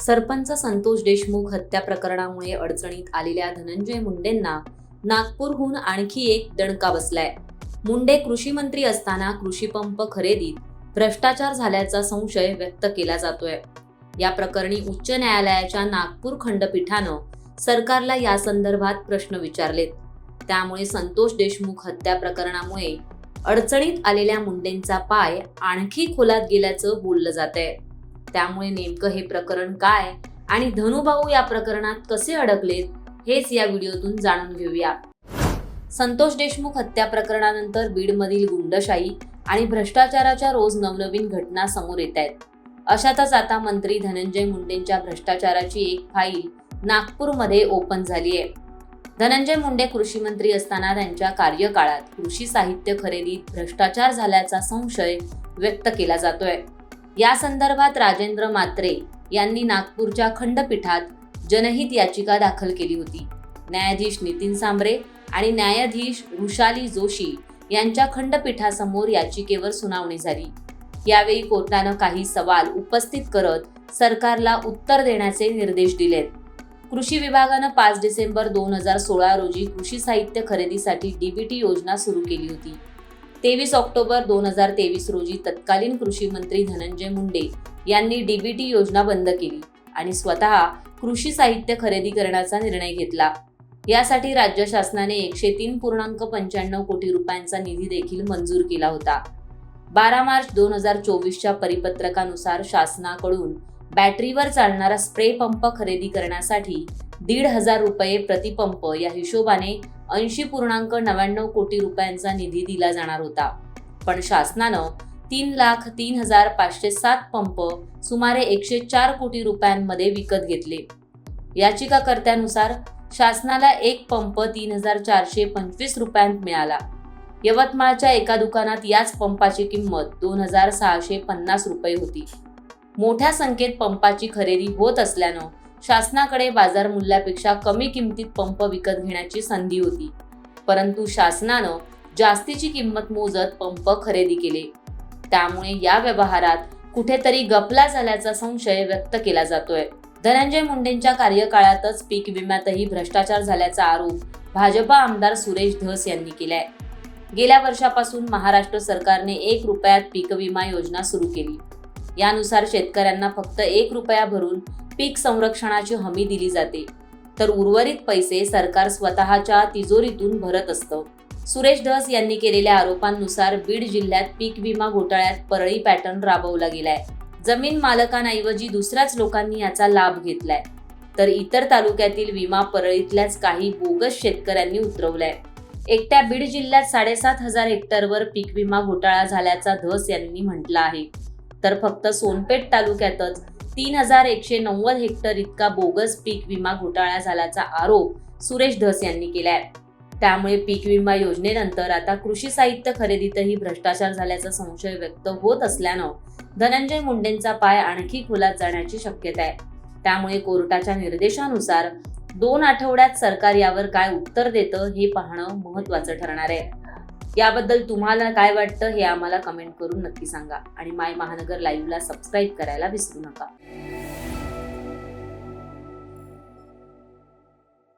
सरपंच संतोष देशमुख हत्या प्रकरणामुळे अडचणीत आलेल्या धनंजय मुंडेंना नागपूरहून आणखी एक दणका बसलाय. मुंडे कृषी मंत्री असताना कृषी पंप खरेदीत भ्रष्टाचार झाल्याचा संशय व्यक्त केला जातोय. या प्रकरणी उच्च न्यायालयाच्या नागपूर खंडपीठानं सरकारला या संदर्भात प्रश्न विचारलेत. त्यामुळे संतोष देशमुख हत्या प्रकरणामुळे अडचणीत आलेल्या मुंडेंचा पाय आणखी खोलात गेल्याचं बोललं जातंय. त्यामुळे नेमकं हे प्रकरण काय आणि धनुभाऊ या प्रकरणात कसे अडकलेत हेच या व्हिडिओतून जाणून घेऊया. संतोष देशमुख हत्या प्रकरणानंतर बीडमधील गुंडशाही आणि भ्रष्टाचाराच्या रोज नवनवीन घटना समोर येत आहेत. अशातच आता मंत्री धनंजय मुंडेंच्या भ्रष्टाचाराची एक फाईल नागपूरमध्ये ओपन झाली आहे. धनंजय मुंडे कृषी मंत्री असताना त्यांच्या कार्यकाळात कृषी साहित्य खरेदीत भ्रष्टाचार झाल्याचा संशय व्यक्त केला जातोय. या संदर्भात राजेंद्र म्हात्रे यांनी नागपूरच्या खंडपीठात जनहित याचिका दाखल केली होती. न्यायाधीश नितीन सांबरे आणि न्यायाधीश वृषाली जोशी यांच्या खंडपीठासमोर याचिकेवर सुनावणी झाली. यावेळी कोर्टानं काही सवाल उपस्थित करत सरकारला उत्तर देण्याचे निर्देश दिलेत. कृषी विभागानं 5 डिसेंबर 2016 रोजी कृषी साहित्य खरेदीसाठी डीबीटी योजना सुरू केली होती. 23 ऑक्टोबर 2023 रोजी तत्कालीन कृषी मंत्री धनंजय मुंडे यांनी डीबीटी योजना बंद केली आणि स्वतः कृषी साहित्य खरेदी करण्याचा निर्णय घेतला. यासाठी राज्य शासनाने 103.95 कोटी रुपयांचा निधी देखील मंजूर केला होता. 12 मार्च 2024च्या परिपत्रकानुसार शासनाकडून बॅटरीवर चालणारा स्प्रे पंप खरेदी करण्यासाठी 1,500 रुपये प्रतिपंप या हिशोबाने 80.99 कोटी रुपयांचा निधी दिला जाणार होता. पण शासनानं 3,03,507 पंप सुमारे 104 कोटी रुपयांमध्ये विकत घेतले. याचिकाकर्त्यानुसार शासनाला एक पंप 3,425 रुपयांत मिळाला. यवतमाळच्या एका दुकानात याच पंपाची किंमत 2,650 रुपये होती. मोठ्या संख्येत पंपाची खरेदी होत असल्यानं शासनाकडे बाजार मूल्यापेक्षा कमी किमतीत पंप विकत घेण्याची संधी होती. परंतु शासनानं जास्तीची किंमत मोजत पंप खरेदी केले. त्यामुळे या व्यवहारात कुठेतरी गफला झाल्याचा संशय व्यक्त केला जातोय. धनंजय मुंडेंच्या कार्यकाळातच पीक विम्यातही भ्रष्टाचार झाल्याचा आरोप भाजपा आमदार सुरेश धस यांनी केलाय. गेल्या वर्षापासून महाराष्ट्र सरकारने 1 रुपयात पीक विमा योजना सुरू केली. यानुसार शेतकऱ्यांना फक्त 1 रुपया भरून पीक संरक्षणाची हमी दिली जाते, तर उर्वरित पैसे सरकार स्वतःच्या तिजोरीतून भरत असतं. सुरेश धस यांनी केलेल्या आरोपांनुसार बीड जिल्ह्यात पीक विमा घोटाळ्यात परळी पॅटर्न राबवला गेलाय. जमीन मालकांऐवजी दुसऱ्याच लोकांनी याचा लाभ घेतलाय, तर इतर तालुक्यातील विमा परळीतल्याच काही बोगस शेतकऱ्यांनी उतरवलाय. एकट्या बीड जिल्ह्यात 7,500 हेक्टरवर पीक विमा घोटाळा झाल्याचा धस यांनी म्हटलं आहे. तर फक्त सोनपेठ तालुक्यातच 3,190 हेक्टर इतका बोगस पीक विमा घोटाळा झाल्याचा आरोप सुरेश धस यांनी केलाय. त्यामुळे पीक विमा योजनेनंतर आता कृषी साहित्य खरेदीतही भ्रष्टाचार झाल्याचा संशय व्यक्त होत असल्यानं धनंजय मुंडेंचा पाय आणखी खोलात जाण्याची शक्यता आहे. त्यामुळे कोर्टाच्या निर्देशानुसार 2 आठवड्यात सरकार यावर काय उत्तर देतं हे पाहणं महत्त्वाचं ठरणार आहे. याबद्दल तुम्हाला काय वाटतं हे आम्हाला कमेंट करून नक्की सांगा आणि माय महानगर लाईव्हला सबस्क्राईब करायला विसरू नका.